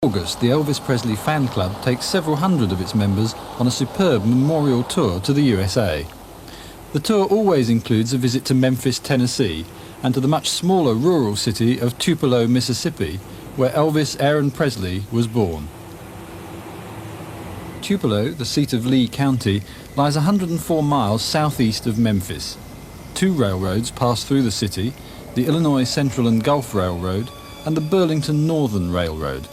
August, the Elvis Presley fan club takes several hundred of its members on a superb memorial tour to the USA. The tour always includes a visit to Memphis, Tennessee, and to the much smaller rural city of Tupelo, Mississippi, where Elvis Aaron Presley was born. Tupelo, the seat of Lee County, lies 104 miles southeast of Memphis. Two railroads pass through the city, the Illinois Central and Gulf Railroad and the Burlington Northern Railroad.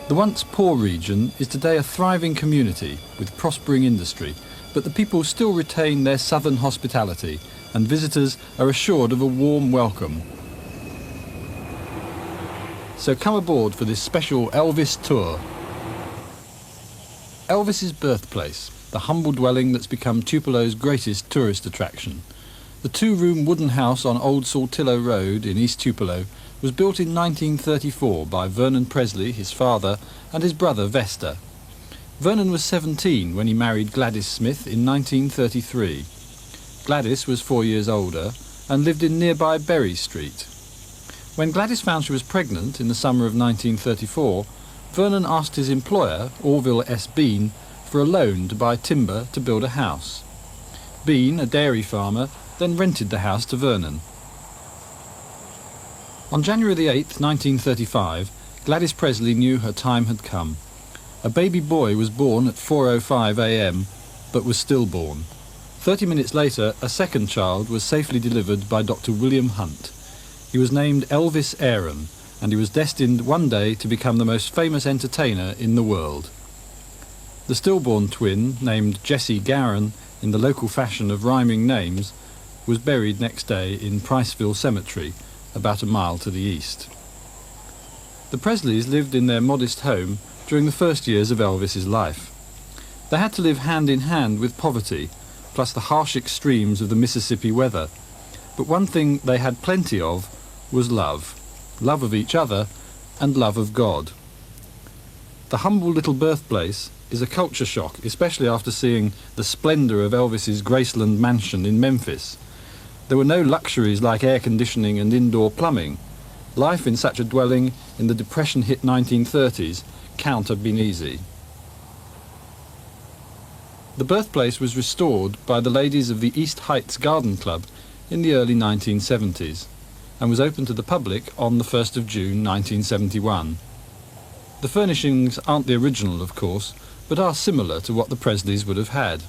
The once poor region is today a thriving community with prospering industry, but the people still retain their southern hospitality and visitors are assured of a warm welcome. So come aboard for this special Elvis tour. Elvis's birthplace, the humble dwelling that's become Tupelo's greatest tourist attraction. The two-room wooden house on Old Saltillo Road in East Tupelo was built in 1934 by Vernon Presley, his father, and his brother Vesta. Vernon was 17 when he married Gladys Smith in 1933. Gladys was 4 years older and lived in nearby Berry Street. When Gladys found she was pregnant in the summer of 1934, Vernon asked his employer, Orville S. Bean, for a loan to buy timber to build a house. Bean, a dairy farmer, then rented the house to Vernon. On January the 8th, 1935, Gladys Presley knew her time had come. A baby boy was born at 4:05 a.m., but was stillborn. 30 minutes later, a second child was safely delivered by Dr. William Hunt. He was named Elvis Aaron, and he was destined one day to become the most famous entertainer in the world. The stillborn twin, named Jessie Garin, in the local fashion of rhyming names, was buried next day in Priceville Cemetery, about a mile to the east. The Presleys lived in their modest home during the first years of Elvis's life. They had to live hand in hand with poverty, plus the harsh extremes of the Mississippi weather. But one thing they had plenty of was love. Love of each other and love of God. The humble little birthplace is a culture shock, especially after seeing the splendour of Elvis's Graceland mansion in Memphis. There were no luxuries like air conditioning and indoor plumbing. Life in such a dwelling in the depression-hit 1930s can't have been easy. The birthplace was restored by the ladies of the East Heights Garden Club in the early 1970s and was opened to the public on the 1st of June 1971. The furnishings aren't the original, of course, but are similar to what the Presleys would have had.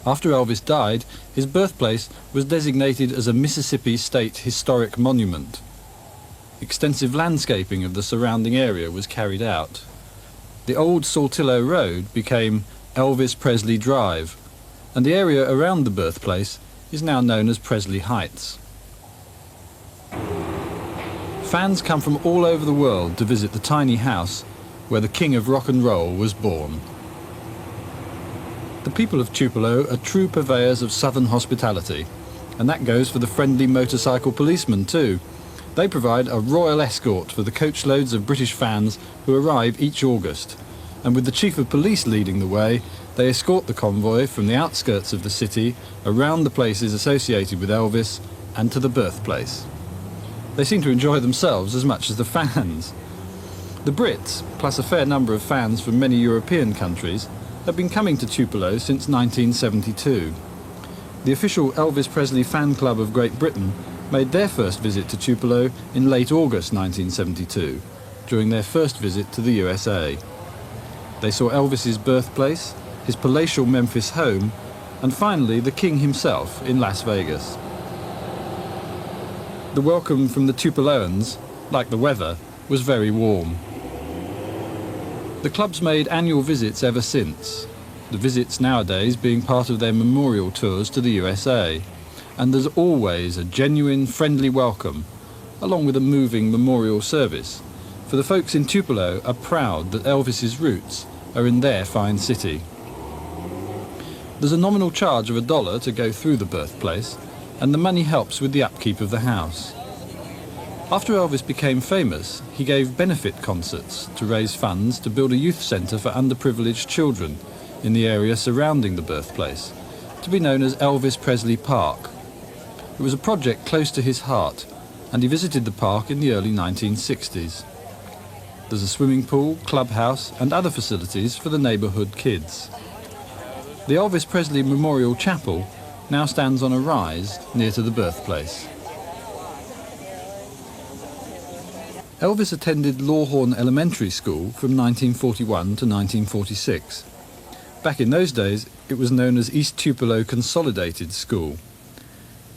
After Elvis died, his birthplace was designated as a Mississippi State Historic Monument. Extensive landscaping of the surrounding area was carried out. The old Saltillo Road became Elvis Presley Drive, and the area around the birthplace is now known as Presley Heights. Fans come from all over the world to visit the tiny house where the king of rock and roll was born. The people of Tupelo are true purveyors of southern hospitality, and that goes for the friendly motorcycle policemen too. They provide a royal escort for the coachloads of British fans who arrive each August, and with the chief of police leading the way, they escort the convoy from the outskirts of the city, around the places associated with Elvis, and to the birthplace. They seem to enjoy themselves as much as the fans. The Brits, plus a fair number of fans from many European countries, have been coming to Tupelo since 1972. The official Elvis Presley Fan Club of Great Britain made their first visit to Tupelo in late August 1972, during their first visit to the USA. They saw Elvis's birthplace, his palatial Memphis home, and finally the king himself in Las Vegas. The welcome from the Tupeloans, like the weather, was very warm. The club's made annual visits ever since, the visits nowadays being part of their memorial tours to the USA, and there's always a genuine, friendly welcome, along with a moving memorial service, for the folks in Tupelo are proud that Elvis's roots are in their fine city. There's a nominal charge of $1 to go through the birthplace, and the money helps with the upkeep of the house. After Elvis became famous, he gave benefit concerts to raise funds to build a youth centre for underprivileged children in the area surrounding the birthplace, to be known as Elvis Presley Park. It was a project close to his heart, and he visited the park in the early 1960s. There's a swimming pool, clubhouse and other facilities for the neighbourhood kids. The Elvis Presley Memorial Chapel now stands on a rise near to the birthplace. Elvis attended Lawhorn Elementary School from 1941 to 1946. Back in those days, it was known as East Tupelo Consolidated School.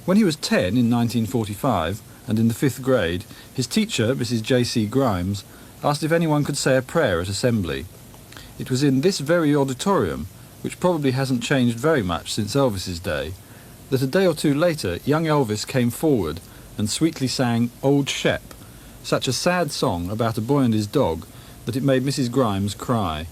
When he was 10 in 1945 and in the 5th grade, his teacher, Mrs. J.C. Grimes, asked if anyone could say a prayer at assembly. It was in this very auditorium, which probably hasn't changed very much since Elvis's day, that a day or two later young Elvis came forward and sweetly sang Old Shep, such a sad song about a boy and his dog that it made Mrs. Grimes cry.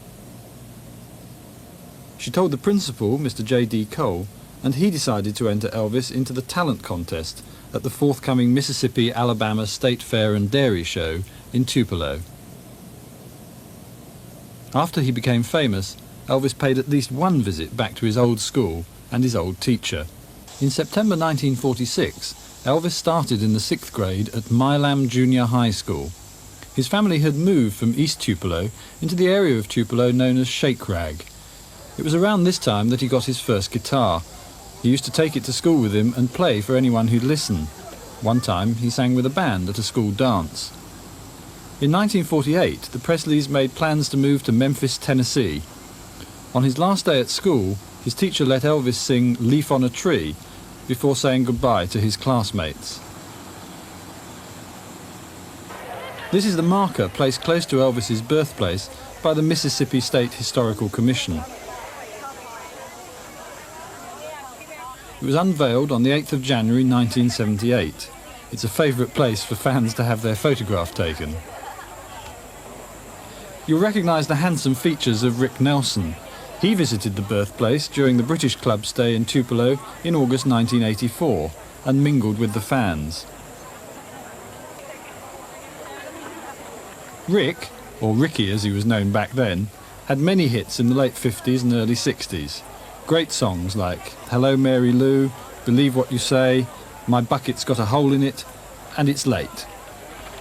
She told the principal, Mr. J.D. Cole, and he decided to enter Elvis into the talent contest at the forthcoming Mississippi-Alabama State Fair and Dairy Show in Tupelo. After he became famous, Elvis paid at least one visit back to his old school and his old teacher. In September 1946, Elvis started in the 6th grade at Milam Junior High School. His family had moved from East Tupelo into the area of Tupelo known as Shake Rag. It was around this time that he got his first guitar. He used to take it to school with him and play for anyone who'd listen. One time he sang with a band at a school dance. In 1948, the Presleys made plans to move to Memphis, Tennessee. On his last day at school, his teacher let Elvis sing Leaf on a Tree before saying goodbye to his classmates. This is the marker placed close to Elvis's birthplace by the Mississippi State Historical Commission. It was unveiled on the 8th of January 1978. It's a favourite place for fans to have their photograph taken. You'll recognise the handsome features of Rick Nelson. He visited the birthplace during the British Club's stay in Tupelo in August 1984 and mingled with the fans. Rick, or Ricky as he was known back then, had many hits in the late 50s and early 60s. Great songs like Hello Mary Lou, Believe What You Say, My Bucket's Got a Hole in It, and It's Late.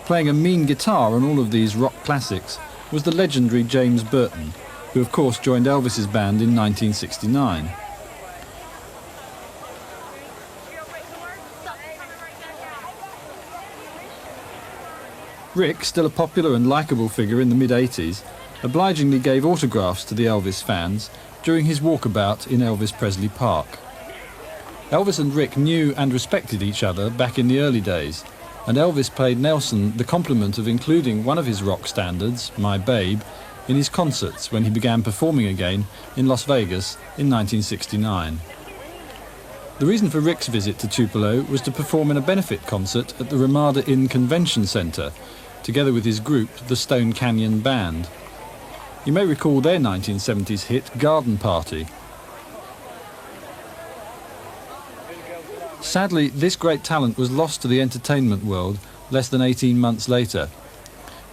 Playing a mean guitar on all of these rock classics was the legendary James Burton, who of course joined Elvis's band in 1969. Rick, still a popular and likeable figure in the mid-80s, obligingly gave autographs to the Elvis fans during his walkabout in Elvis Presley Park. Elvis and Rick knew and respected each other back in the early days, and Elvis paid Nelson the compliment of including one of his rock standards, My Babe, in his concerts when he began performing again in Las Vegas in 1969. The reason for Rick's visit to Tupelo was to perform in a benefit concert at the Ramada Inn Convention Center, together with his group, the Stone Canyon Band. You may recall their 1970s hit, Garden Party. Sadly, this great talent was lost to the entertainment world less than 18 months later.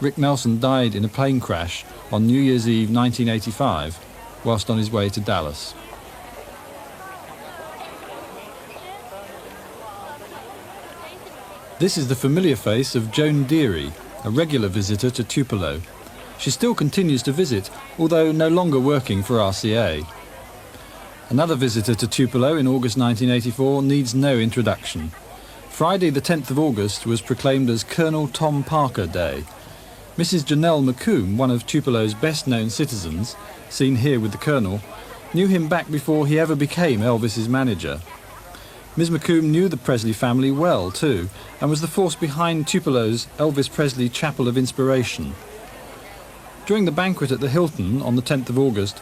Rick Nelson died in a plane crash on New Year's Eve 1985, whilst on his way to Dallas. This is the familiar face of Joan Deary, a regular visitor to Tupelo. She still continues to visit, although no longer working for RCA. Another visitor to Tupelo in August 1984 needs no introduction. Friday the 10th of August was proclaimed as Colonel Tom Parker Day. Mrs. Janelle McComb, one of Tupelo's best-known citizens, seen here with the Colonel, knew him back before he ever became Elvis's manager. Ms. McComb knew the Presley family well, too, and was the force behind Tupelo's Elvis Presley Chapel of Inspiration. During the banquet at the Hilton on the 10th of August,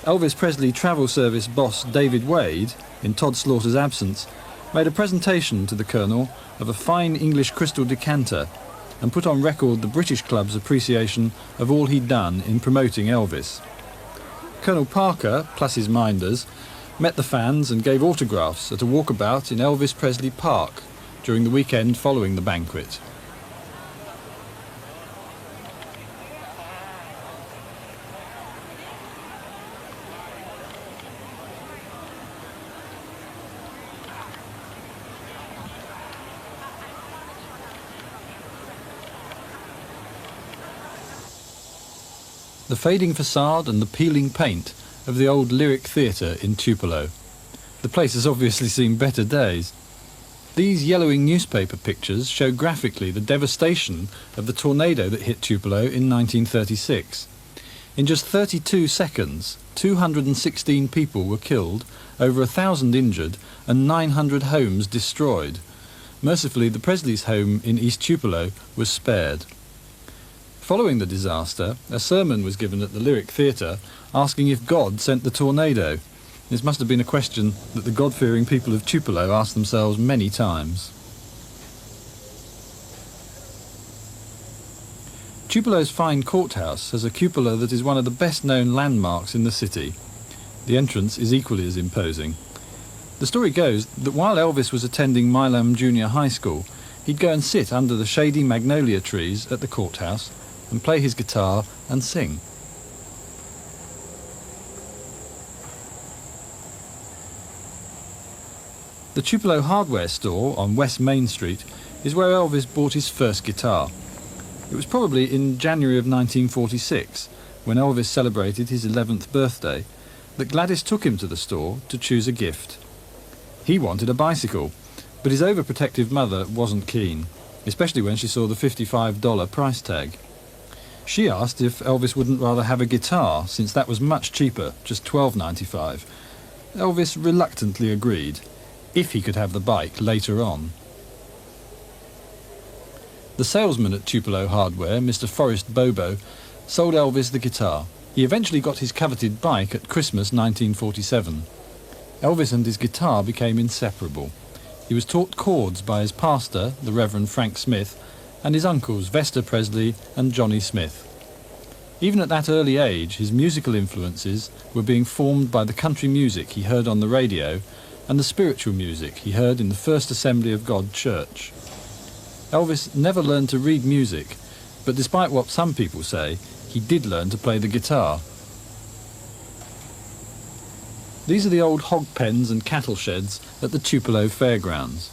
Elvis Presley travel service boss David Wade, in Todd Slaughter's absence, made a presentation to the Colonel of a fine English crystal decanter and put on record the British Club's appreciation of all he'd done in promoting Elvis. Colonel Parker, plus his minders, met the fans and gave autographs at a walkabout in Elvis Presley Park during the weekend following the banquet. the fading facade and the peeling paint of the old Lyric Theatre in Tupelo. The place has obviously seen better days. These yellowing newspaper pictures show graphically the devastation of the tornado that hit Tupelo in 1936. In just 32 seconds, 216 people were killed, over 1,000 injured, and 900 homes destroyed. Mercifully, the Presleys' home in East Tupelo was spared. Following the disaster, a sermon was given at the Lyric Theatre asking if God sent the tornado. This must have been a question that the God-fearing people of Tupelo asked themselves many times. Tupelo's fine courthouse has a cupola that is one of the best-known landmarks in the city. The entrance is equally as imposing. The story goes that while Elvis was attending Milam Junior High School, he'd go and sit under the shady magnolia trees at the courthouse and play his guitar and sing. The Tupelo hardware store on West Main Street is where Elvis bought his first guitar. It was probably in January of 1946, when Elvis celebrated his 11th birthday, that Gladys took him to the store to choose a gift. He wanted a bicycle, but his overprotective mother wasn't keen, especially when she saw the $55 price tag. She asked if Elvis wouldn't rather have a guitar, since that was much cheaper, just $12.95. Elvis reluctantly agreed, if he could have the bike later on. The salesman at Tupelo Hardware, Mr. Forrest Bobo, sold Elvis the guitar. He eventually got his coveted bike at Christmas 1947. Elvis and his guitar became inseparable. He was taught chords by his pastor, the Reverend Frank Smith, and his uncles Vester Presley and Johnny Smith. Even at that early age, his musical influences were being formed by the country music he heard on the radio and the spiritual music he heard in the First Assembly of God Church. Elvis never learned to read music, but despite what some people say, he did learn to play the guitar. These are the old hog pens and cattle sheds at the Tupelo Fairgrounds.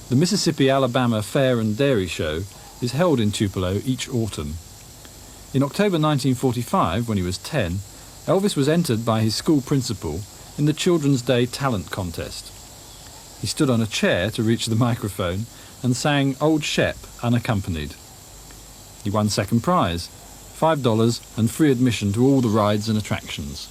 The Mississippi-Alabama Fair and Dairy Show is held in Tupelo each autumn. In October 1945, when he was 10, Elvis was entered by his school principal in the Children's Day Talent Contest. He stood on a chair to reach the microphone and sang Old Shep unaccompanied. He won second prize, $5 and free admission to all the rides and attractions.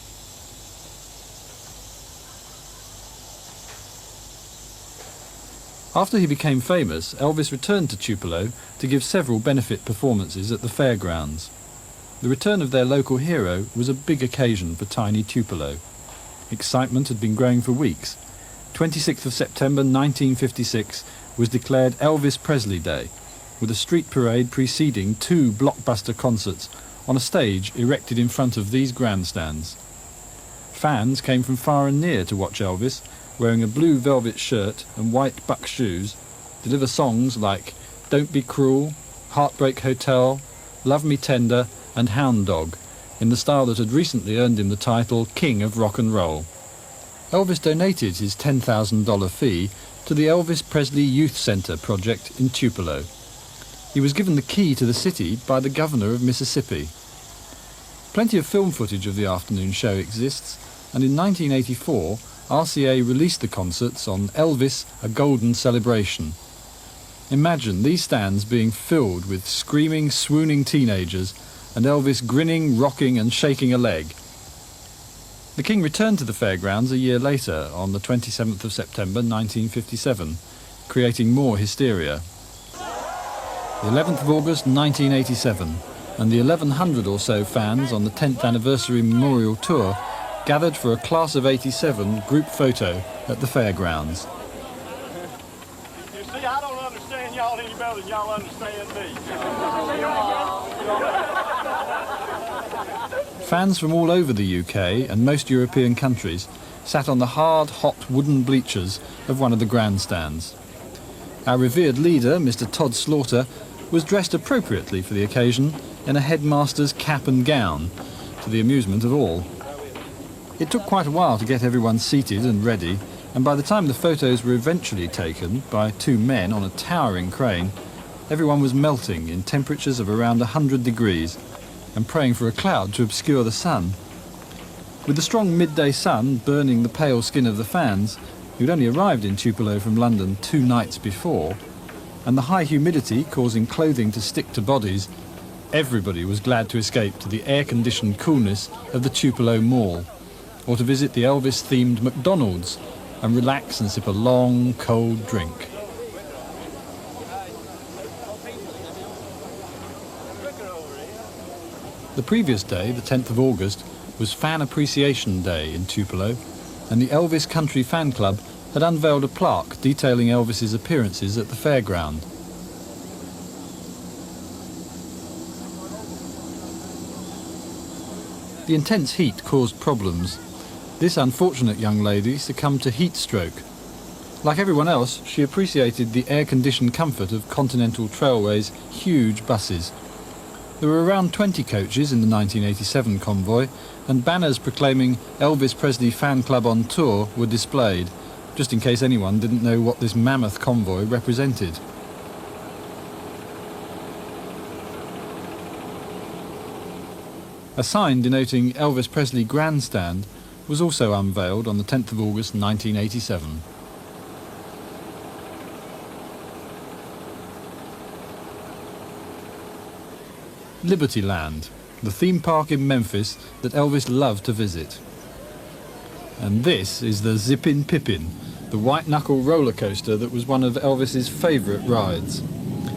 After he became famous, Elvis returned to Tupelo to give several benefit performances at the fairgrounds. The return of their local hero was a big occasion for tiny Tupelo. Excitement had been growing for weeks. 26th of September 1956 was declared Elvis Presley Day, with a street parade preceding two blockbuster concerts on a stage erected in front of these grandstands. Fans came from far and near to watch Elvis, wearing a blue velvet shirt and white buck shoes, deliver songs like Don't Be Cruel, Heartbreak Hotel, Love Me Tender and Hound Dog, in the style that had recently earned him the title King of Rock and Roll. Elvis donated his $10,000 fee to the Elvis Presley Youth Center project in Tupelo. He was given the key to the city by the governor of Mississippi. Plenty of film footage of the afternoon show exists, and in 1984 RCA released the concerts on Elvis, A Golden Celebration. Imagine these stands being filled with screaming, swooning teenagers and Elvis grinning, rocking and shaking a leg. The King returned to the fairgrounds a year later, on the 27th of September 1957, creating more hysteria. The 11th of August 1987, and the 1,100 or so fans on the 10th anniversary memorial tour gathered for a Class of '87 group photo at the fairgrounds. You see, I don't understand y'all any better than y'all understand me. Fans from all over the UK and most European countries sat on the hard, hot wooden bleachers of one of the grandstands. Our revered leader, Mr. Todd Slaughter, was dressed appropriately for the occasion in a headmaster's cap and gown, to the amusement of all. It took quite a while to get everyone seated and ready, and by the time the photos were eventually taken by two men on a towering crane, everyone was melting in temperatures of around 100 degrees. and praying for a cloud to obscure the sun. With the strong midday sun burning the pale skin of the fans, who'd only arrived in Tupelo from London 2 nights before, and the high humidity causing clothing to stick to bodies, everybody was glad to escape to the air-conditioned coolness of the Tupelo Mall, or to visit the Elvis-themed McDonald's and relax and sip a long, cold drink. The previous day, the 10th of August, was Fan Appreciation Day in Tupelo, and the Elvis Country Fan Club had unveiled a plaque detailing Elvis's appearances at the fairground. The intense heat caused problems. This unfortunate young lady succumbed to heat stroke. Like everyone else, she appreciated the air-conditioned comfort of Continental Trailway's huge buses. There were around 20 coaches in the 1987 convoy, and banners proclaiming Elvis Presley Fan Club on Tour were displayed, just in case anyone didn't know what this mammoth convoy represented. A sign denoting Elvis Presley Grandstand was also unveiled on the 10th of August 1987. Liberty Land, the theme park in Memphis that Elvis loved to visit. And this is the Zippin' Pippin, the white-knuckle roller coaster that was one of Elvis's favourite rides.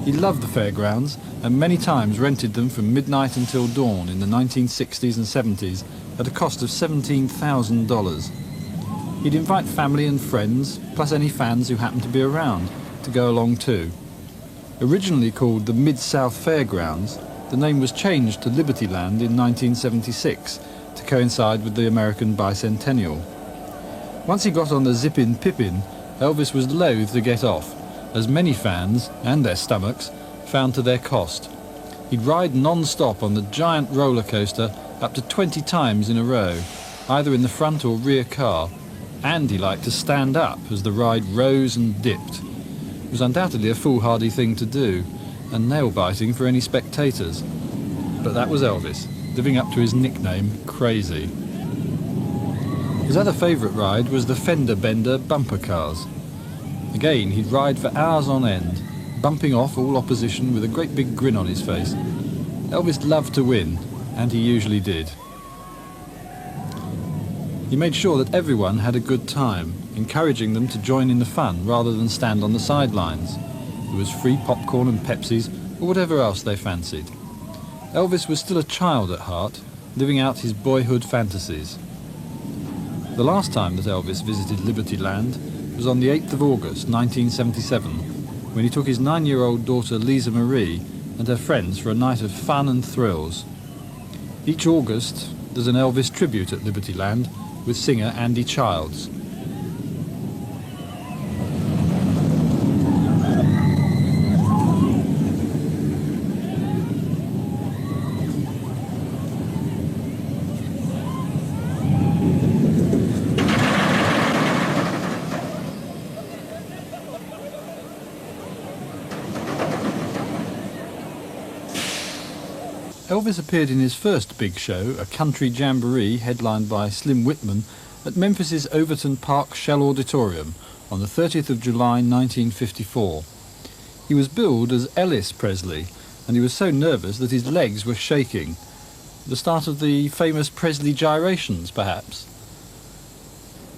He loved the fairgrounds and many times rented them from midnight until dawn in the 1960s and 70s at a cost of $17,000. He'd invite family and friends, plus any fans who happened to be around, to go along too. Originally called the Mid-South Fairgrounds, the name was changed to Liberty Land in 1976 to coincide with the American bicentennial. Once he got on the Zippin' Pippin, Elvis was loath to get off, as many fans, and their stomachs, found to their cost. He'd ride non-stop on the giant roller coaster up to 20 times in a row, either in the front or rear car, and he liked to stand up as the ride rose and dipped. It was undoubtedly a foolhardy thing to do, and nail-biting for any spectators. But that was Elvis, living up to his nickname, Crazy. His other favourite ride was the fender bender bumper cars. Again, he'd ride for hours on end, bumping off all opposition with a great big grin on his face. Elvis loved to win, and he usually did. He made sure that everyone had a good time, encouraging them to join in the fun rather than stand on the sidelines. There was free popcorn and Pepsis, or whatever else they fancied. Elvis was still a child at heart, living out his boyhood fantasies. The last time that Elvis visited Liberty Land was on the 8th of August 1977, when he took his 9-year-old daughter Lisa Marie and her friends for a night of fun and thrills. Each August there's an Elvis tribute at Liberty Land with singer Andy Childs. Elvis appeared in his first big show, a country jamboree headlined by Slim Whitman, at Memphis's Overton Park Shell Auditorium on the 30th of July 1954. He was billed as Ellis Presley, and he was so nervous that his legs were shaking. The start of the famous Presley gyrations, perhaps.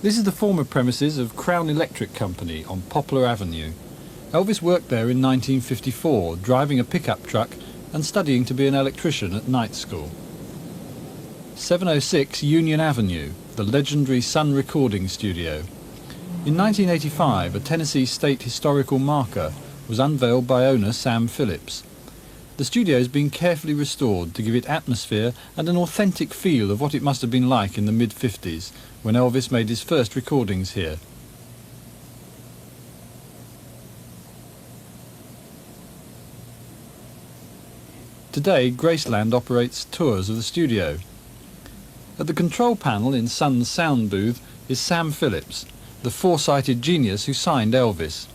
This is the former premises of Crown Electric Company on Poplar Avenue. Elvis worked there in 1954, driving a pickup truck and studying to be an electrician at night school. 706 Union Avenue, the legendary Sun Recording Studio. In 1985, a Tennessee State Historical Marker was unveiled by owner Sam Phillips. The studio has been carefully restored to give it atmosphere and an authentic feel of what it must have been like in the mid-50s, when Elvis made his first recordings here. Today, Graceland operates tours of the studio. At the control panel in Sun's sound booth is Sam Phillips, the foresighted genius who signed Elvis.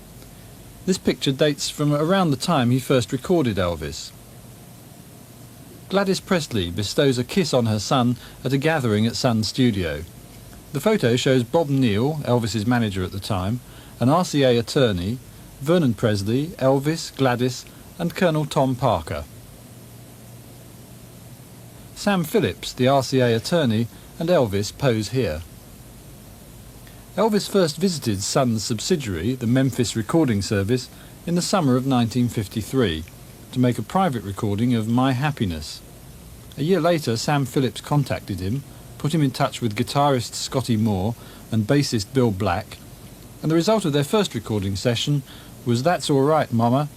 This picture dates from around the time he first recorded Elvis. Gladys Presley bestows a kiss on her son at a gathering at Sun's studio. The photo shows Bob Neal, Elvis's manager at the time, an RCA attorney, Vernon Presley, Elvis, Gladys and Colonel Tom Parker. Sam Phillips, the RCA attorney, and Elvis pose here. Elvis first visited Sun's subsidiary, the Memphis Recording Service, in the summer of 1953 to make a private recording of My Happiness. A year later, Sam Phillips contacted him, put him in touch with guitarist Scotty Moore and bassist Bill Black, and the result of their first recording session was That's All Right Mama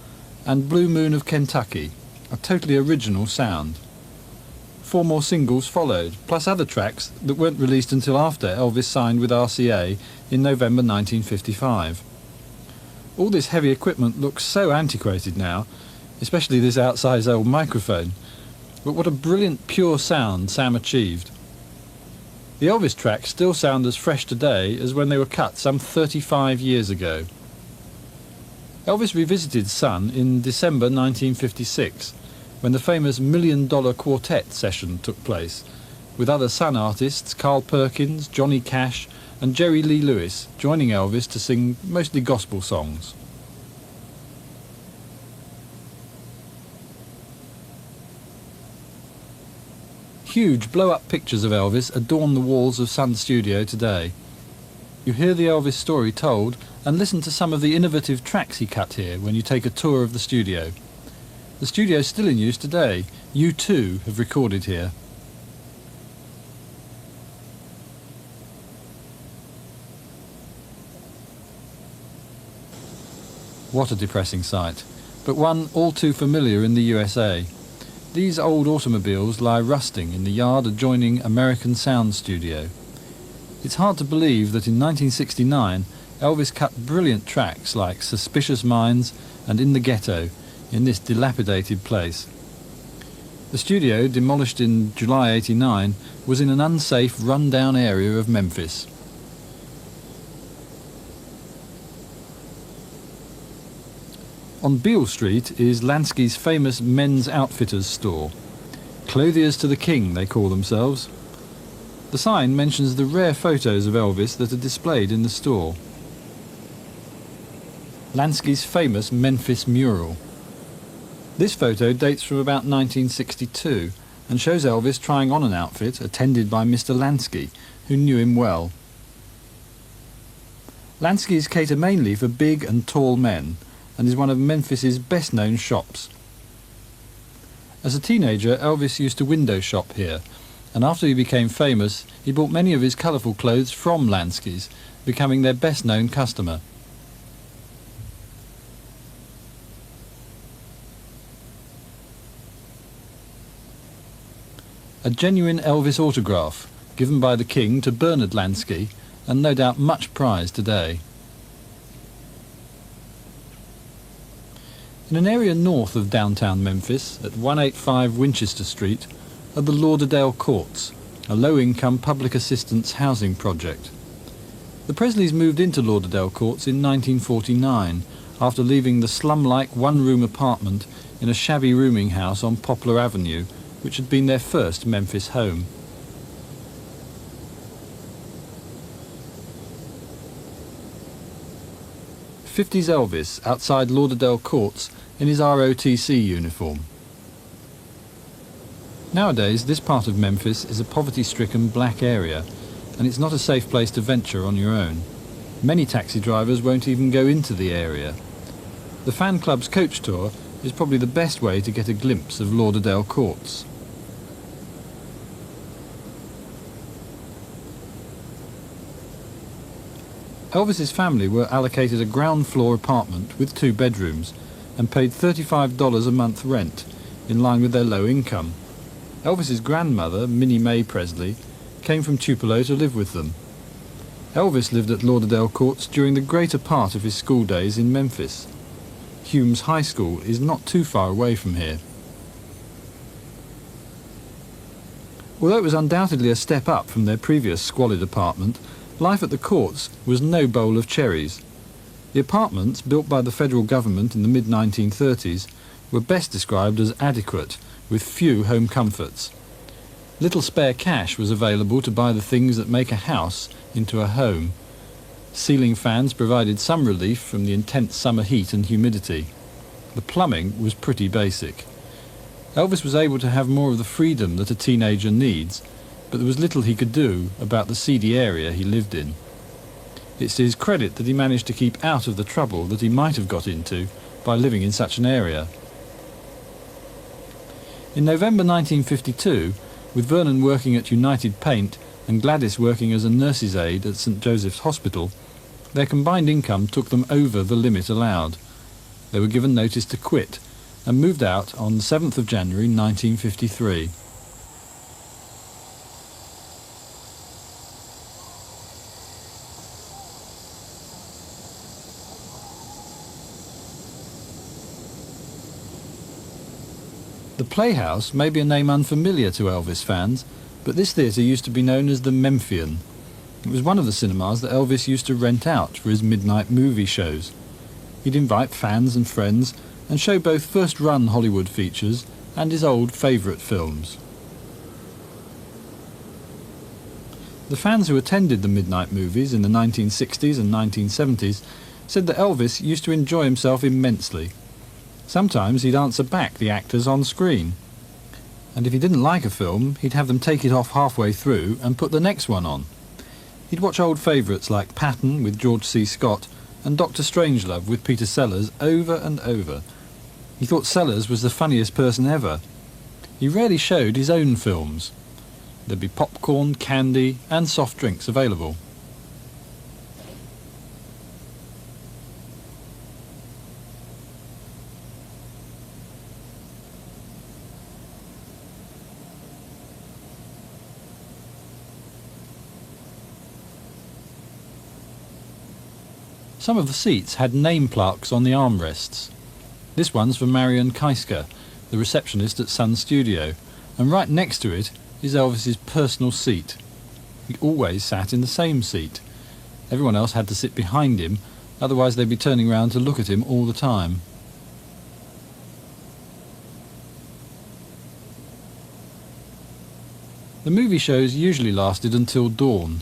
and Blue Moon of Kentucky, a totally original sound. 4 more singles followed, plus other tracks that weren't released until after Elvis signed with RCA in November 1955. All this heavy equipment looks so antiquated now, especially this outsized old microphone, but what a brilliant pure sound Sam achieved. The Elvis tracks still sound as fresh today as when they were cut some 35 years ago. Elvis revisited Sun in December 1956, when the famous $1 Million Quartet session took place, with other Sun artists Carl Perkins, Johnny Cash and Jerry Lee Lewis joining Elvis to sing mostly gospel songs. Huge blow-up pictures of Elvis adorn the walls of Sun Studio today. You hear the Elvis story told and listen to some of the innovative tracks he cut here when you take a tour of the studio. The studio is still in use today. U2 have recorded here. What a depressing sight, but one all too familiar in the USA. These old automobiles lie rusting in the yard adjoining American Sound Studio. It's hard to believe that in 1969 Elvis cut brilliant tracks like Suspicious Minds and In the Ghetto in this dilapidated place. The studio, demolished in July '89, was in an unsafe, run-down area of Memphis. On Beale Street is Lansky's famous men's outfitters store. Clothiers to the King, they call themselves. The sign mentions the rare photos of Elvis that are displayed in the store. Lansky's famous Memphis mural. This photo dates from about 1962 and shows Elvis trying on an outfit attended by Mr. Lansky, who knew him well. Lansky's cater mainly for big and tall men and is one of Memphis's best-known shops. As a teenager, Elvis used to window shop here, and after he became famous, he bought many of his colourful clothes from Lansky's, becoming their best-known customer. A genuine Elvis autograph, given by the King to Bernard Lansky, and no doubt much prized today. In an area north of downtown Memphis, at 185 Winchester Street, are the Lauderdale Courts, a low-income public assistance housing project. The Presleys moved into Lauderdale Courts in 1949, after leaving the slum-like one-room apartment in a shabby rooming house on Poplar Avenue, which had been their first Memphis home. '50s Elvis outside Lauderdale Courts in his ROTC uniform. Nowadays, this part of Memphis is a poverty-stricken black area, and it's not a safe place to venture on your own. Many taxi drivers won't even go into the area. The fan club's coach tour is probably the best way to get a glimpse of Lauderdale Courts. Elvis's family were allocated a ground floor apartment with 2 bedrooms and paid $35 a month rent, in line with their low income. Elvis's grandmother, Minnie Mae Presley, came from Tupelo to live with them. Elvis lived at Lauderdale Courts during the greater part of his school days in Memphis. Humes High School is not too far away from here. Although it was undoubtedly a step up from their previous squalid apartment, life at the Courts was no bowl of cherries. The apartments, built by the federal government in the mid-1930s, were best described as adequate, with few home comforts. Little spare cash was available to buy the things that make a house into a home. Ceiling fans provided some relief from the intense summer heat and humidity. The plumbing was pretty basic. Elvis was able to have more of the freedom that a teenager needs, but there was little he could do about the seedy area he lived in. It's to his credit that he managed to keep out of the trouble that he might have got into by living in such an area. In November 1952, with Vernon working at United Paint and Gladys working as a nurse's aide at St Joseph's Hospital, their combined income took them over the limit allowed. They were given notice to quit and moved out on the 7th of January 1953. The Playhouse may be a name unfamiliar to Elvis fans, but this theatre used to be known as the Memphian. It was one of the cinemas that Elvis used to rent out for his midnight movie shows. He'd invite fans and friends and show both first-run Hollywood features and his old favourite films. The fans who attended the midnight movies in the 1960s and 1970s said that Elvis used to enjoy himself immensely. Sometimes he'd answer back the actors on screen. And if he didn't like a film, he'd have them take it off halfway through and put the next one on. He'd watch old favourites like Patton with George C. Scott and Dr. Strangelove with Peter Sellers over and over. He thought Sellers was the funniest person ever. He rarely showed his own films. There'd be popcorn, candy and soft drinks available. Some of the seats had name plaques on the armrests. This one's for Marion Keisker, the receptionist at Sun Studio, and right next to it is Elvis's personal seat. He always sat in the same seat. Everyone else had to sit behind him, otherwise they'd be turning round to look at him all the time. The movie shows usually lasted until dawn.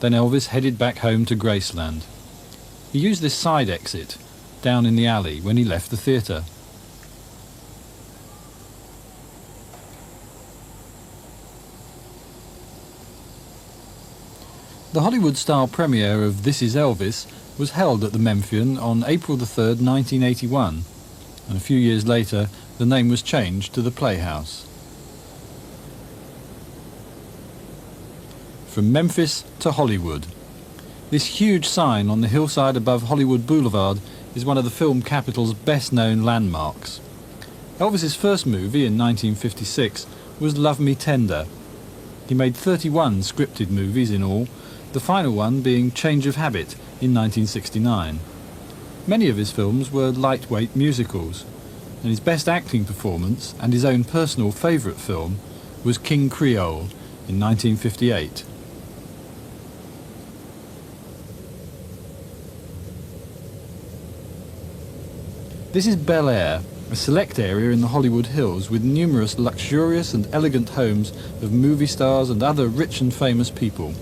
Then Elvis headed back home to Graceland. He used this side exit, down in the alley, when he left the theatre. The Hollywood-style premiere of This Is Elvis was held at the Memphian on April the 3rd, 1981, and a few years later the name was changed to the Playhouse. From Memphis to Hollywood. This huge sign on the hillside above Hollywood Boulevard is one of the film capital's best-known landmarks. Elvis's first movie in 1956 was Love Me Tender. He made 31 scripted movies in all, the final one being Change of Habit in 1969. Many of his films were lightweight musicals, and his best acting performance and his own personal favourite film was King Creole in 1958. This is Bel Air, a select area in the Hollywood Hills with numerous luxurious and elegant homes of movie stars and other rich and famous people.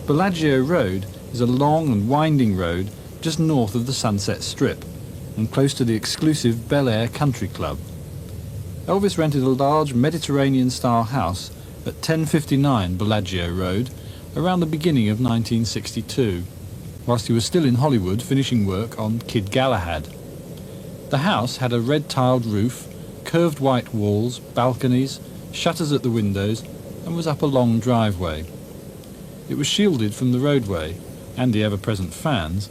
Bellagio Road is a long and winding road just north of the Sunset Strip and close to the exclusive Bel Air Country Club. Elvis rented a large Mediterranean-style house at 1059 Bellagio Road around the beginning of 1962, whilst he was still in Hollywood finishing work on Kid Galahad. The house had a red-tiled roof, curved white walls, balconies, shutters at the windows, and was up a long driveway. It was shielded from the roadway, and the ever-present fans,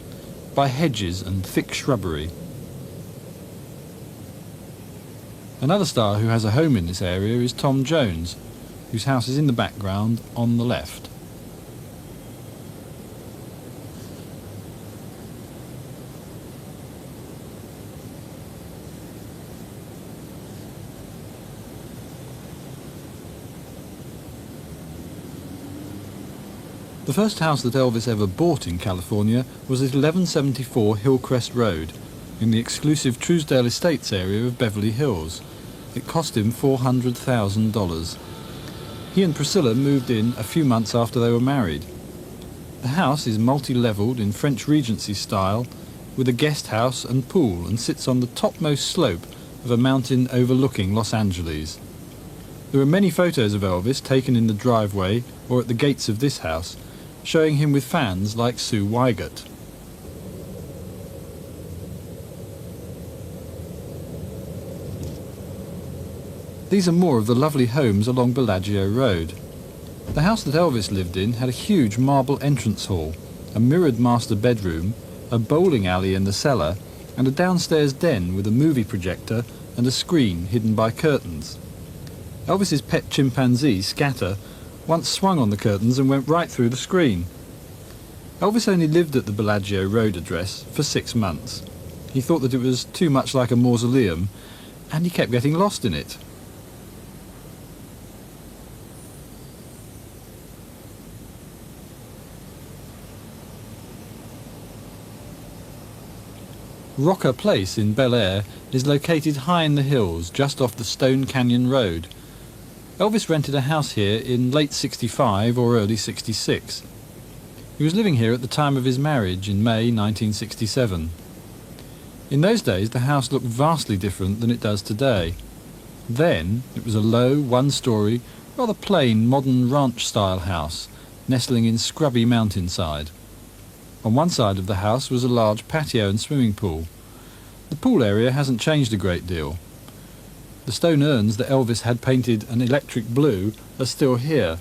by hedges and thick shrubbery. Another star who has a home in this area is Tom Jones, whose house is in the background on the left. The first house that Elvis ever bought in California was at 1174 Hillcrest Road, in the exclusive Truesdale Estates area of Beverly Hills. It cost him $400,000. He and Priscilla moved in a few months after they were married. The house is multi-levelled in French Regency style, with a guest house and pool, and sits on the topmost slope of a mountain overlooking Los Angeles. There are many photos of Elvis taken in the driveway or at the gates of this house, showing him with fans like Sue Weigert. These are more of the lovely homes along Bellagio Road. The house that Elvis lived in had a huge marble entrance hall, a mirrored master bedroom, a bowling alley in the cellar, and a downstairs den with a movie projector and a screen hidden by curtains. Elvis's pet chimpanzee, Scatter, once swung on the curtains and went right through the screen. Elvis only lived at the Bellagio Road address for 6 months. He thought that it was too much like a mausoleum, and he kept getting lost in it. Rocker Place in Bel Air is located high in the hills, just off the Stone Canyon Road. Elvis rented a house here in late '65 or early '66. He was living here at the time of his marriage in May 1967. In those days, the house looked vastly different than it does today. Then, it was a low, one-storey, rather plain, modern ranch-style house, nestling in scrubby mountainside. On one side of the house was a large patio and swimming pool. The pool area hasn't changed a great deal. The stone urns that Elvis had painted an electric blue are still here,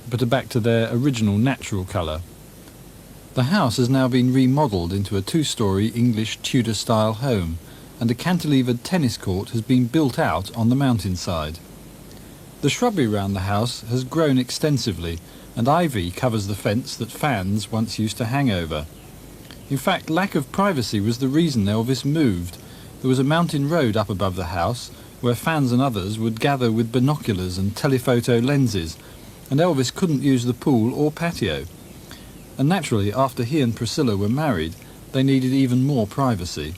but are back to their original natural colour. The house has now been remodelled into a 2-storey English Tudor-style home, and a cantilevered tennis court has been built out on the mountainside. The shrubbery round the house has grown extensively, and ivy covers the fence that fans once used to hang over. In fact, lack of privacy was the reason Elvis moved. There was a mountain road up above the house, where fans and others would gather with binoculars and telephoto lenses, and Elvis couldn't use the pool or patio. And naturally, after he and Priscilla were married, they needed even more privacy.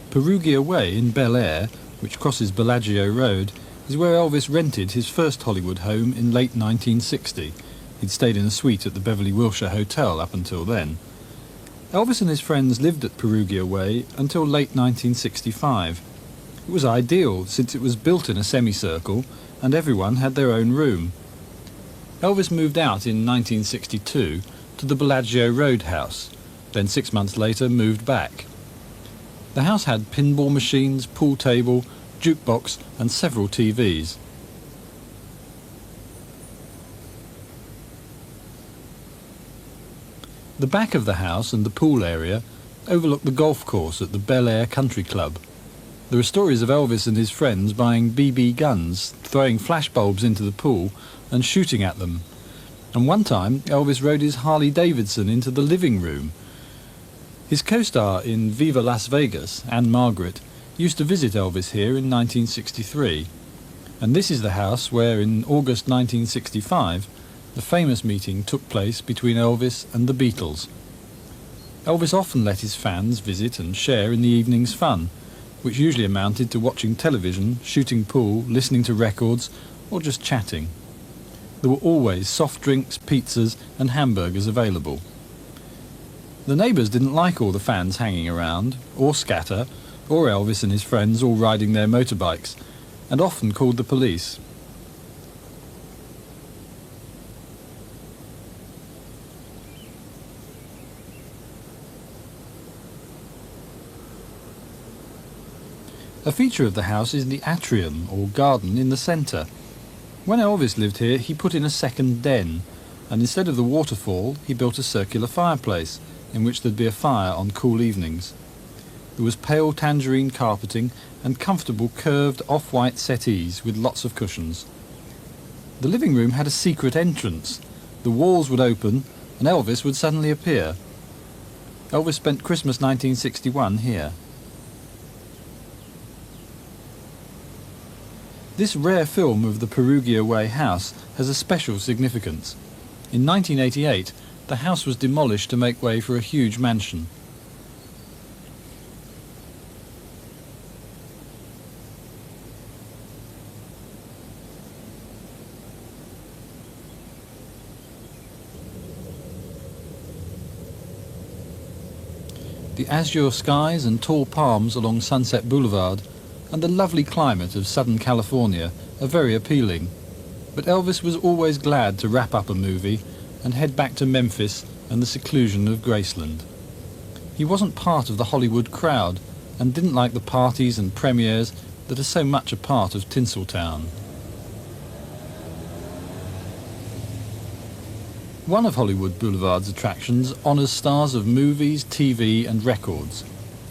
Perugia Way in Bel Air, which crosses Bellagio Road, is where Elvis rented his first Hollywood home in late 1960. He'd stayed in a suite at the Beverly Wilshire Hotel up until then. Elvis and his friends lived at Perugia Way until late 1965. It was ideal since it was built in a semicircle and everyone had their own room. Elvis moved out in 1962 to the Bellagio Road house, then 6 months later moved back. The house had pinball machines, pool table, jukebox and several TVs. The back of the house and the pool area overlook the golf course at the Bel Air Country Club. There are stories of Elvis and his friends buying BB guns, throwing flashbulbs into the pool and shooting at them. And one time Elvis rode his Harley Davidson into the living room. His co-star in Viva Las Vegas, Anne Margaret, used to visit Elvis here in 1963. And this is the house where, in August 1965, the famous meeting took place between Elvis and the Beatles. Elvis often let his fans visit and share in the evening's fun, which usually amounted to watching television, shooting pool, listening to records, or just chatting. There were always soft drinks, pizzas, and hamburgers available. The neighbours didn't like all the fans hanging around, or Scatter, or Elvis and his friends all riding their motorbikes, and often called the police. A feature of the house is the atrium, or garden, in the centre. When Elvis lived here, he put in a second den, and instead of the waterfall, he built a circular fireplace, in which there'd be a fire on cool evenings. There was pale tangerine carpeting and comfortable curved off-white settees with lots of cushions. The living room had a secret entrance. The walls would open and Elvis would suddenly appear. Elvis spent Christmas 1961 here. This rare film of the Perugia Way house has a special significance. In 1988, the house was demolished to make way for a huge mansion. The azure skies and tall palms along Sunset Boulevard and the lovely climate of Southern California are very appealing, but Elvis was always glad to wrap up a movie and head back to Memphis and the seclusion of Graceland. He wasn't part of the Hollywood crowd and didn't like the parties and premieres that are so much a part of Tinseltown. One of Hollywood Boulevard's attractions honours stars of movies, TV and records.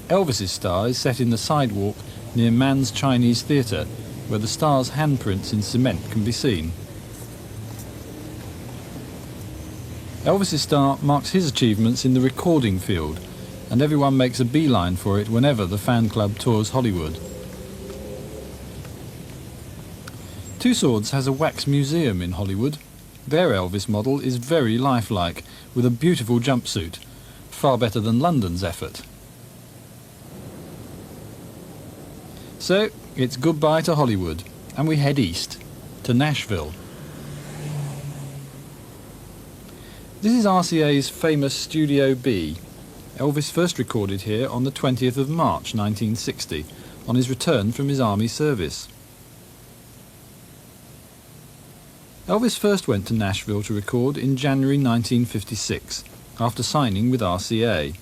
Elvis's star is set in the sidewalk near Mann's Chinese Theatre, where the star's handprints in cement can be seen. Elvis's star marks his achievements in the recording field, and everyone makes a beeline for it whenever the fan club tours Hollywood. Two Swords has a wax museum in Hollywood. Their Elvis model is very lifelike, with a beautiful jumpsuit, far better than London's effort. So, it's goodbye to Hollywood, and we head east, to Nashville. This is RCA's famous Studio B. Elvis first recorded here on the 20th of March 1960, on his return from his army service. Elvis first went to Nashville to record in January 1956, after signing with RCA.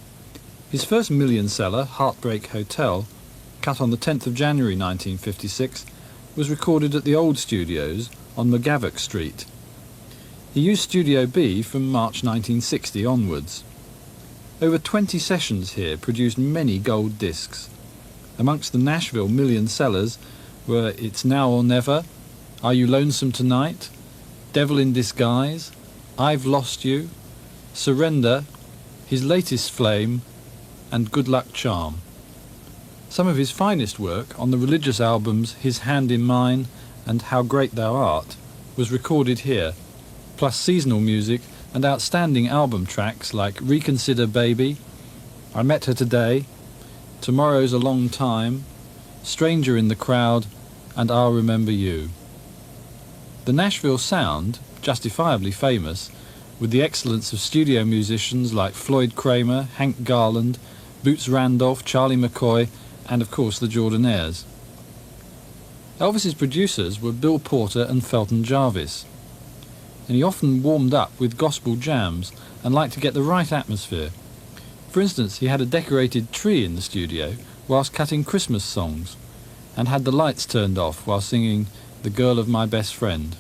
His first million-seller, Heartbreak Hotel, cut on the 10th of January 1956, was recorded at the old studios on McGavock Street. He used Studio B from March 1960 onwards. Over 20 sessions here produced many gold discs. Amongst the Nashville million sellers were It's Now or Never, Are You Lonesome Tonight, Devil in Disguise, I've Lost You, Surrender, his latest Flame, and Good Luck Charm. Some of his finest work on the religious albums His Hand in Mine and How Great Thou Art was recorded here, plus seasonal music and outstanding album tracks like Reconsider Baby, I Met Her Today, Tomorrow's a Long Time, Stranger in the Crowd, and I'll Remember You. The Nashville sound, justifiably famous, with the excellence of studio musicians like Floyd Kramer, Hank Garland, Boots Randolph, Charlie McCoy, and of course the Jordanaires. Elvis's producers were Bill Porter and Felton Jarvis, and he often warmed up with gospel jams and liked to get the right atmosphere. For instance, he had a decorated tree in the studio whilst cutting Christmas songs, and had the lights turned off while singing The Girl of My Best Friend.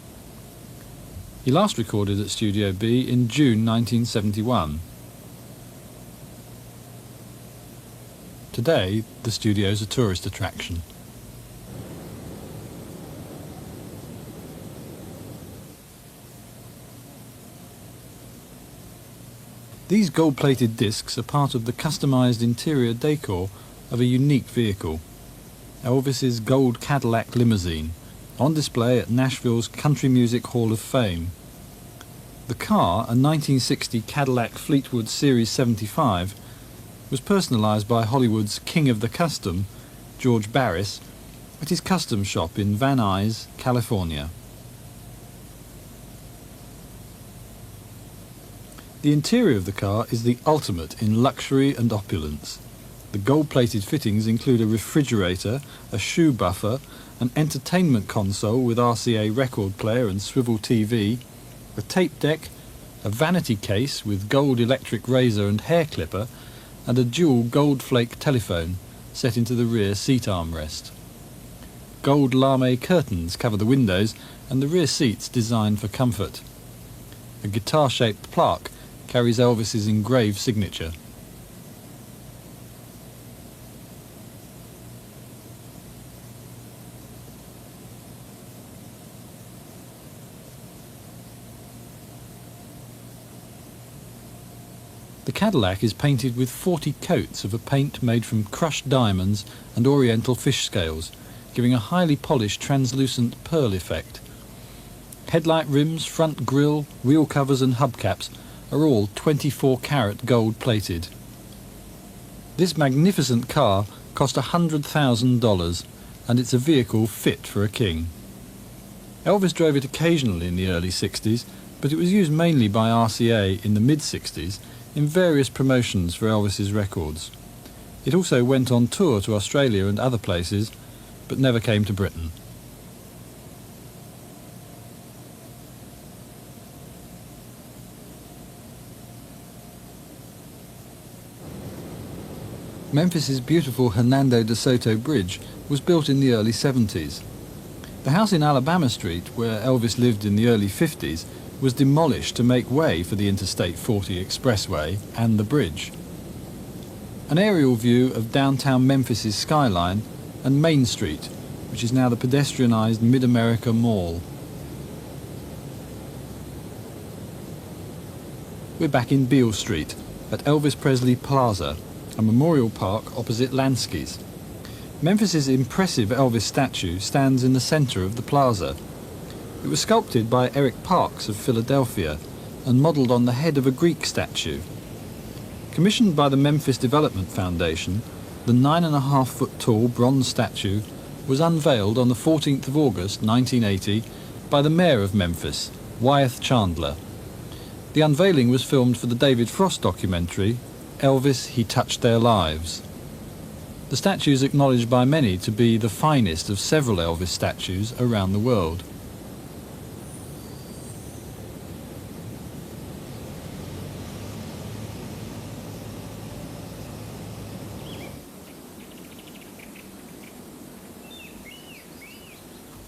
He last recorded at Studio B in June 1971. Today, the studio is a tourist attraction. These gold-plated discs are part of the customised interior decor of a unique vehicle, Elvis's gold Cadillac limousine, on display at Nashville's Country Music Hall of Fame. The car, a 1960 Cadillac Fleetwood Series 75, was personalised by Hollywood's King of the Custom, George Barris, at his custom shop in Van Nuys, California. The interior of the car is the ultimate in luxury and opulence. The gold-plated fittings include a refrigerator, a shoe buffer, an entertainment console with RCA record player and swivel TV, a tape deck, a vanity case with gold electric razor and hair clipper, and a dual gold flake telephone set into the rear seat armrest. Gold lame curtains cover the windows and the rear seats designed for comfort. A guitar-shaped plaque carries Elvis's engraved signature. The Cadillac is painted with 40 coats of a paint made from crushed diamonds and oriental fish scales, giving a highly polished translucent pearl effect. Headlight rims, front grille, wheel covers and hubcaps are all 24-carat gold plated. This magnificent car cost $100,000 and it's a vehicle fit for a king. Elvis drove it occasionally in the early 60s, but it was used mainly by RCA in the mid-60s in various promotions for Elvis's records. It also went on tour to Australia and other places, but never came to Britain. Memphis's beautiful Hernando de Soto Bridge was built in the early 70s. The house in Alabama Street, where Elvis lived in the early 50s, was demolished to make way for the Interstate 40 expressway and the bridge. An aerial view of downtown Memphis's skyline and Main Street, which is now the pedestrianised Mid-America Mall. We're back in Beale Street at Elvis Presley Plaza, a memorial park opposite Lansky's. Memphis's impressive Elvis statue stands in the centre of the plaza. It was sculpted by Eric Parks of Philadelphia and modelled on the head of a Greek statue. Commissioned by the Memphis Development Foundation, the 9.5-foot tall bronze statue was unveiled on the 14th of August 1980 by the Mayor of Memphis, Wyeth Chandler. The unveiling was filmed for the David Frost documentary, Elvis, He Touched Their Lives. The statue is acknowledged by many to be the finest of several Elvis statues around the world.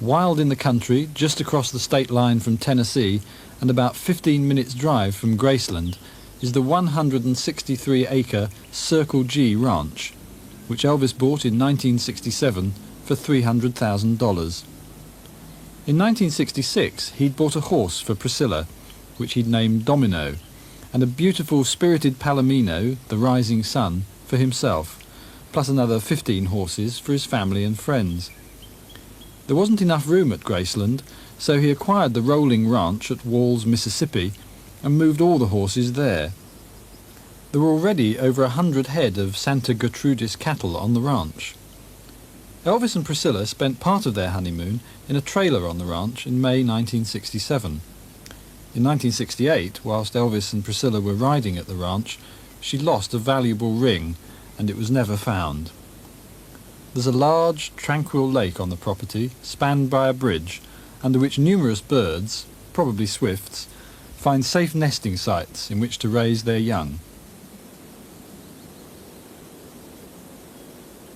Wild in the country, just across the state line from Tennessee and about 15 minutes drive from Graceland, is the 163-acre Circle G Ranch, which Elvis bought in 1967 for $300,000. In 1966 he'd bought a horse for Priscilla, which he'd named Domino, and a beautiful spirited Palomino, the Rising Sun, for himself, plus another 15 horses for his family and friends. There wasn't enough room at Graceland, so he acquired the rolling ranch at Walls, Mississippi, and moved all the horses there. There were already over 100 head of Santa Gertrudis cattle on the ranch. Elvis and Priscilla spent part of their honeymoon in a trailer on the ranch in May 1967. In 1968, whilst Elvis and Priscilla were riding at the ranch, she lost a valuable ring, and it was never found. There's a large, tranquil lake on the property, spanned by a bridge, under which numerous birds, probably swifts, find safe nesting sites in which to raise their young.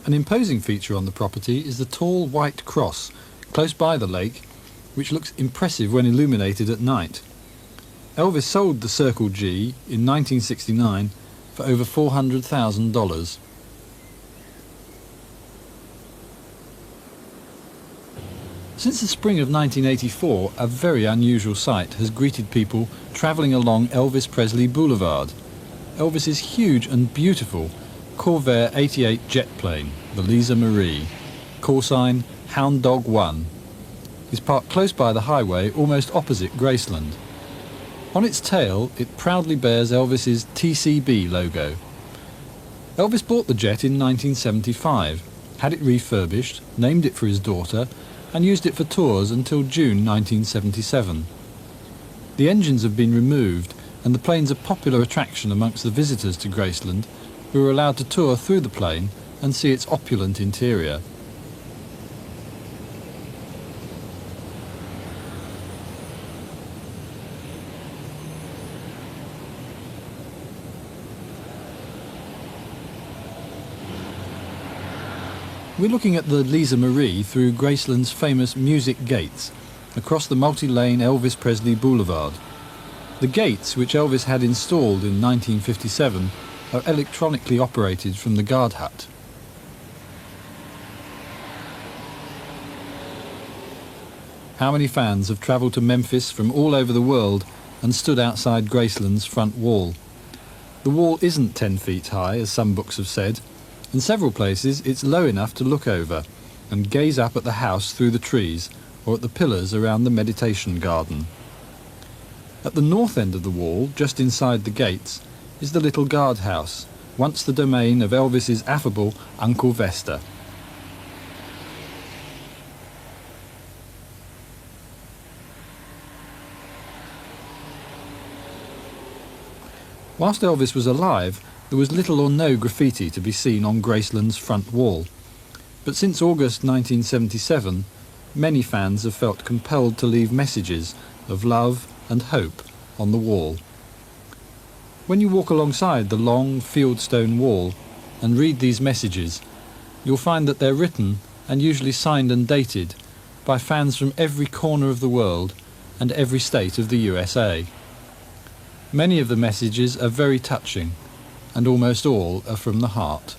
An imposing feature on the property is the tall white cross close by the lake, which looks impressive when illuminated at night. Elvis sold the Circle G in 1969 for over $400,000. Since the spring of 1984, a very unusual sight has greeted people travelling along Elvis Presley Boulevard. Elvis's huge and beautiful Corvair 88 jet plane, the Lisa Marie, call sign Hound Dog 1, is parked close by the highway almost opposite Graceland. On its tail it proudly bears Elvis's TCB logo. Elvis bought the jet in 1975, had it refurbished, named it for his daughter, and used it for tours until June 1977. The engines have been removed and the plane's a popular attraction amongst the visitors to Graceland, who are allowed to tour through the plane and see its opulent interior. We're looking at the Lisa Marie through Graceland's famous Music Gates, across the multi-lane Elvis Presley Boulevard. The gates, which Elvis had installed in 1957, are electronically operated from the guard hut. How many fans have travelled to Memphis from all over the world and stood outside Graceland's front wall? The wall isn't 10 feet high, as some books have said. In several places it's low enough to look over and gaze up at the house through the trees or at the pillars around the meditation garden. At the north end of the wall, just inside the gates, is the little guardhouse, once the domain of Elvis's affable Uncle Vesta. Whilst Elvis was alive, there was little or no graffiti to be seen on Graceland's front wall. But since August 1977, many fans have felt compelled to leave messages of love and hope on the wall. When you walk alongside the long fieldstone wall and read these messages, you'll find that they're written and usually signed and dated by fans from every corner of the world and every state of the USA. Many of the messages are very touching, and almost all are from the heart.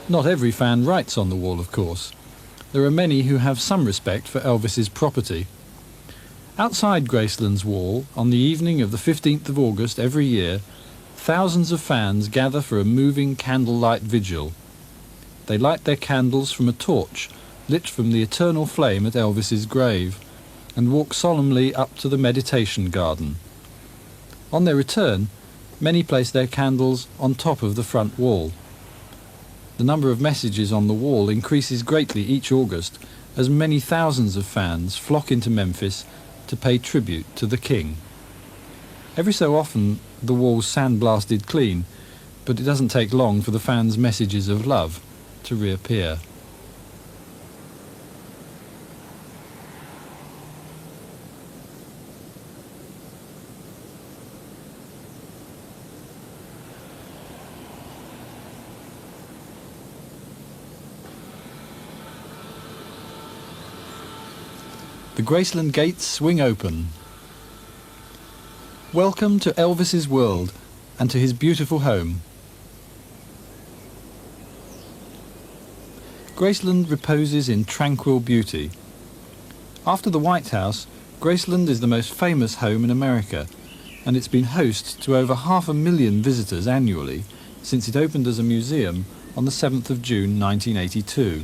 Not every fan writes on the wall, of course. There are many who have some respect for Elvis's property. Outside Graceland's wall, on the evening of the 15th of August every year, thousands of fans gather for a moving candlelight vigil. They light their candles from a torch lit from the eternal flame at Elvis's grave and walk solemnly up to the meditation garden. On their return, many place their candles on top of the front wall. The number of messages on the wall increases greatly each August as many thousands of fans flock into Memphis to pay tribute to the King. Every so often the wall's sandblasted clean, but it doesn't take long for the fans' messages of love to reappear. The Graceland gates swing open. Welcome to Elvis's world and to his beautiful home. Graceland reposes in tranquil beauty. After the White House, Graceland is the most famous home in America, and it's been host to over 500,000 visitors annually since it opened as a museum on the 7th of June 1982.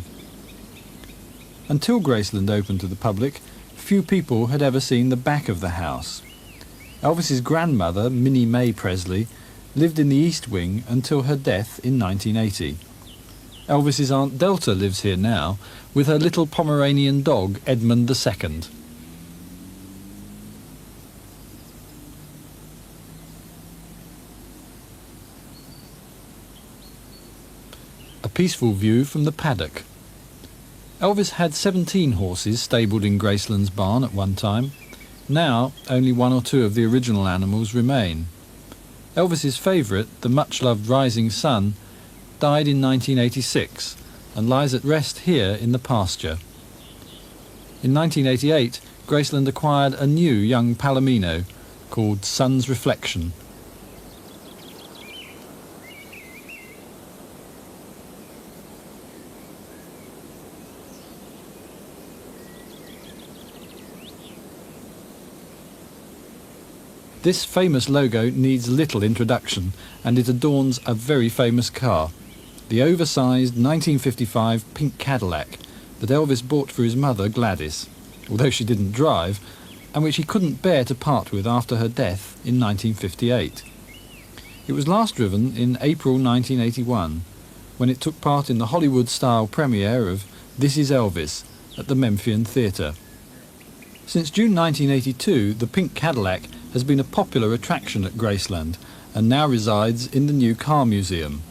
Until Graceland opened to the public, few people had ever seen the back of the house. Elvis's grandmother, Minnie Mae Presley, lived in the East Wing until her death in 1980. Elvis's Aunt Delta lives here now with her little Pomeranian dog, Edmund II. A peaceful view from the paddock. Elvis had 17 horses stabled in Graceland's barn at one time. Now, only one or two of the original animals remain. Elvis's favourite, the much-loved Rising Sun, died in 1986 and lies at rest here in the pasture. In 1988, Graceland acquired a new young Palomino called Sun's Reflection. This famous logo needs little introduction, and it adorns a very famous car, the oversized 1955 pink Cadillac that Elvis bought for his mother Gladys, although she didn't drive, and which he couldn't bear to part with after her death in 1958. It was last driven in April 1981, when it took part in the Hollywood-style premiere of This Is Elvis at the Memphian Theatre. Since June 1982, the pink Cadillac has been a popular attraction at Graceland and now resides in the new car museum.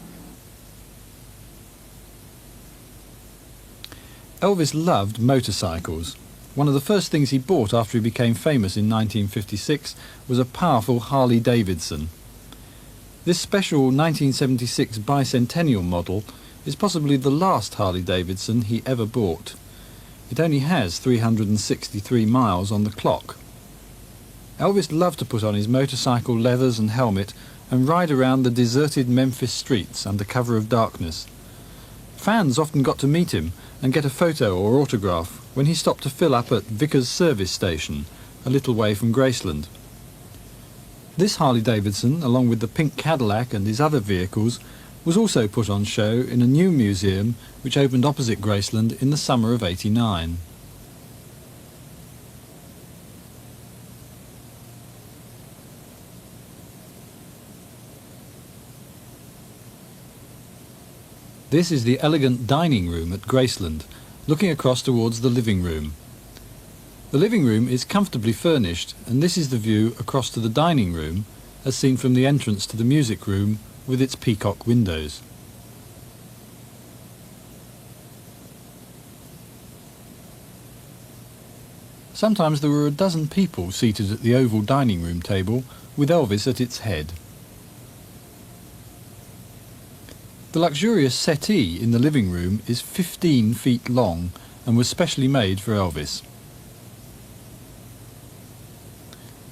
Elvis loved motorcycles. One of the first things he bought after he became famous in 1956 was a powerful Harley Davidson. This special 1976 bicentennial model is possibly the last Harley Davidson he ever bought. It only has 363 miles on the clock. Elvis loved to put on his motorcycle leathers and helmet and ride around the deserted Memphis streets under cover of darkness. Fans often got to meet him and get a photo or autograph when he stopped to fill up at Vickers service station, a little way from Graceland. This Harley-Davidson, along with the pink Cadillac and his other vehicles, was also put on show in a new museum which opened opposite Graceland in the summer of '89. This is the elegant dining room at Graceland, looking across towards the living room. The living room is comfortably furnished, and this is the view across to the dining room, as seen from the entrance to the music room with its peacock windows. Sometimes there were a dozen people seated at the oval dining room table, with Elvis at its head. The luxurious settee in the living room is 15 feet long and was specially made for Elvis.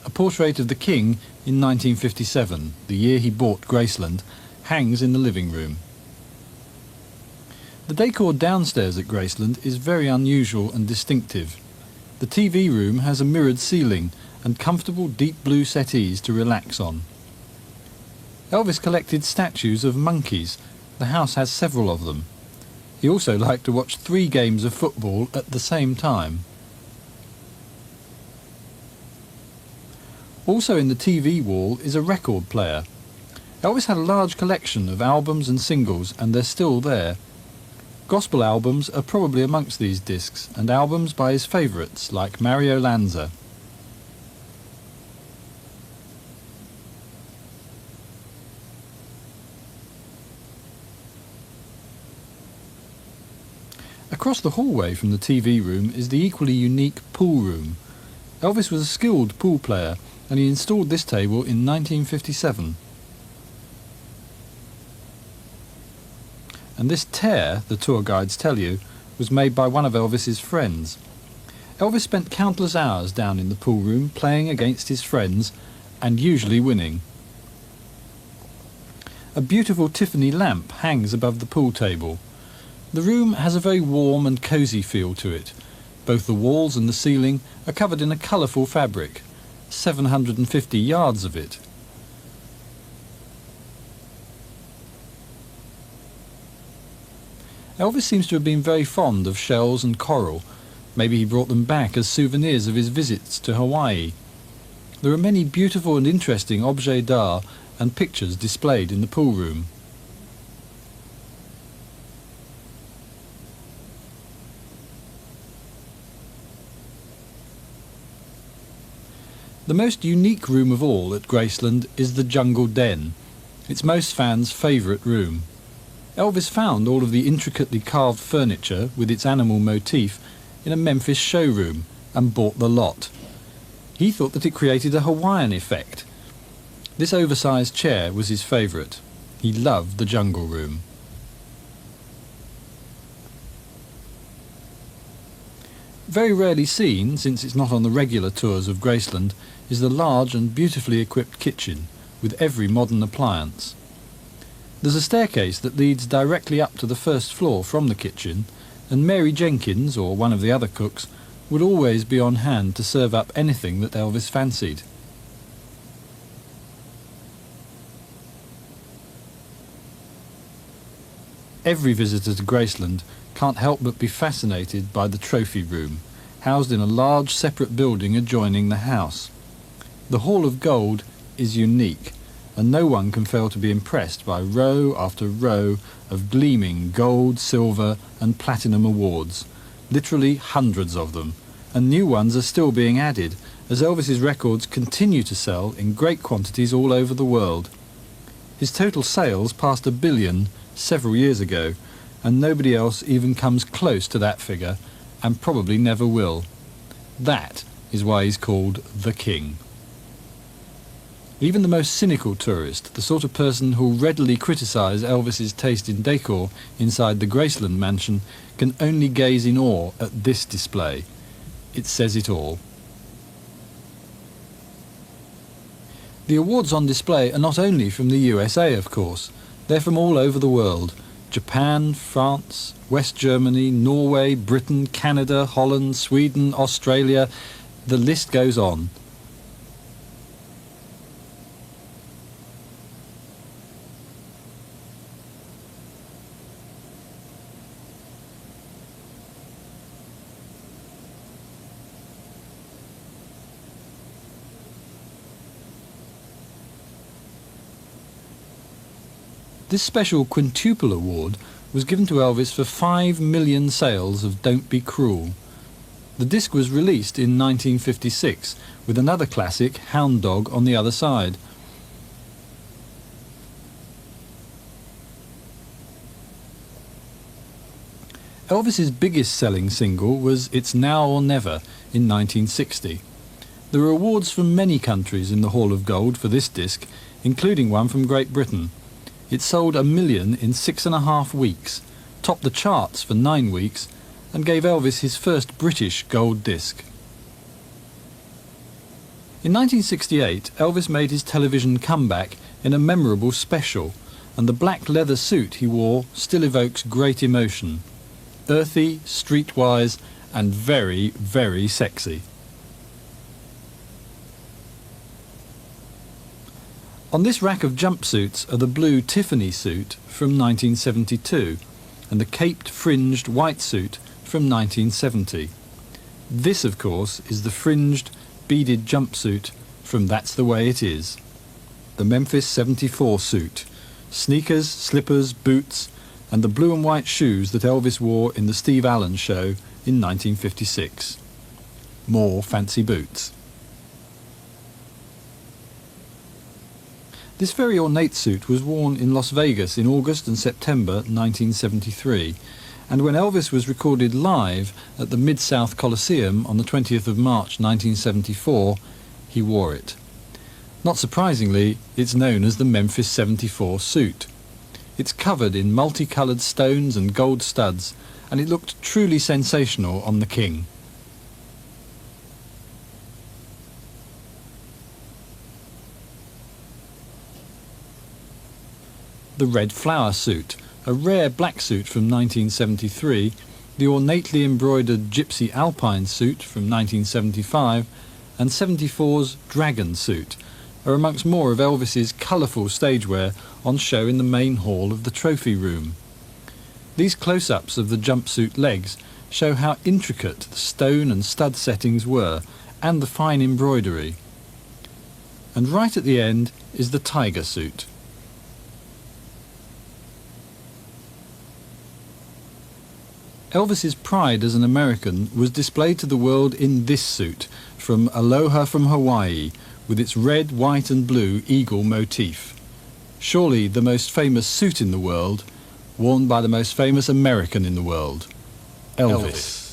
A portrait of the King in 1957, the year he bought Graceland, hangs in the living room. The decor downstairs at Graceland is very unusual and distinctive. The TV room has a mirrored ceiling and comfortable deep blue settees to relax on. Elvis collected statues of monkeys. The house has several of them. He also liked to watch 3 games of football at the same time. Also in the TV wall is a record player. Elvis had a large collection of albums and singles, and they're still there. Gospel albums are probably amongst these discs, and albums by his favourites like Mario Lanza. Across the hallway from the TV room is the equally unique pool room. Elvis was a skilled pool player, and he installed this table in 1957. And this tear, the tour guides tell you, was made by one of Elvis's friends. Elvis spent countless hours down in the pool room playing against his friends, and usually winning. A beautiful Tiffany lamp hangs above the pool table. The room has a very warm and cosy feel to it. Both the walls and the ceiling are covered in a colourful fabric, 750 yards of it. Elvis seems to have been very fond of shells and coral. Maybe he brought them back as souvenirs of his visits to Hawaii. There are many beautiful and interesting objets d'art and pictures displayed in the pool room. The most unique room of all at Graceland is the Jungle Den. It's most fans' favourite room. Elvis found all of the intricately carved furniture with its animal motif in a Memphis showroom and bought the lot. He thought that it created a Hawaiian effect. This oversized chair was his favourite. He loved the Jungle Room. Very rarely seen, since it's not on the regular tours of Graceland, is the large and beautifully equipped kitchen with every modern appliance. There's a staircase that leads directly up to the first floor from the kitchen, and Mary Jenkins, or one of the other cooks, would always be on hand to serve up anything that Elvis fancied. Every visitor to Graceland can't help but be fascinated by the trophy room, housed in a large separate building adjoining the house. The Hall of Gold is unique, and no one can fail to be impressed by row after row of gleaming gold, silver and platinum awards, literally hundreds of them, and new ones are still being added as Elvis's records continue to sell in great quantities all over the world. His total sales passed 1 billion several years ago, and nobody else even comes close to that figure, and probably never will. That is why he's called the King. Even the most cynical tourist, the sort of person who'll readily criticise Elvis's taste in decor inside the Graceland mansion, can only gaze in awe at this display. It says it all. The awards on display are not only from the USA, of course. They're from all over the world. Japan, France, West Germany, Norway, Britain, Canada, Holland, Sweden, Australia. The list goes on. This special quintuple award was given to Elvis for 5 million sales of Don't Be Cruel. The disc was released in 1956 with another classic, Hound Dog, on the other side. Elvis's biggest selling single was It's Now or Never in 1960. There were awards from many countries in the Hall of Gold for this disc, including one from Great Britain. It sold 1 million in 6.5 weeks, topped the charts for 9 weeks, and gave Elvis his first British gold disc. In 1968, Elvis made his television comeback in a memorable special, and the black leather suit he wore still evokes great emotion. Earthy, streetwise, and very, very sexy. On this rack of jumpsuits are the blue Tiffany suit from 1972 and the caped fringed white suit from 1970. This, of course, is the fringed beaded jumpsuit from That's the Way It Is. The Memphis 74 suit, sneakers, slippers, boots, and the blue and white shoes that Elvis wore in the Steve Allen Show in 1956. More fancy boots. This very ornate suit was worn in Las Vegas in August and September 1973, and when Elvis was recorded live at the Mid-South Coliseum on the 20th of March 1974, he wore it. Not surprisingly, it's known as the Memphis 74 suit. It's covered in multicoloured stones and gold studs, and it looked truly sensational on the King. The Red Flower suit, a rare black suit from 1973, the ornately embroidered Gypsy Alpine suit from 1975, and 74's Dragon suit are amongst more of Elvis's colourful stagewear on show in the main hall of the trophy room. These close-ups of the jumpsuit legs show how intricate the stone and stud settings were, and the fine embroidery. And right at the end is the Tiger suit. Elvis's pride as an American was displayed to the world in this suit from Aloha from Hawaii, with its red, white and blue eagle motif. Surely the most famous suit in the world, worn by the most famous American in the world, Elvis.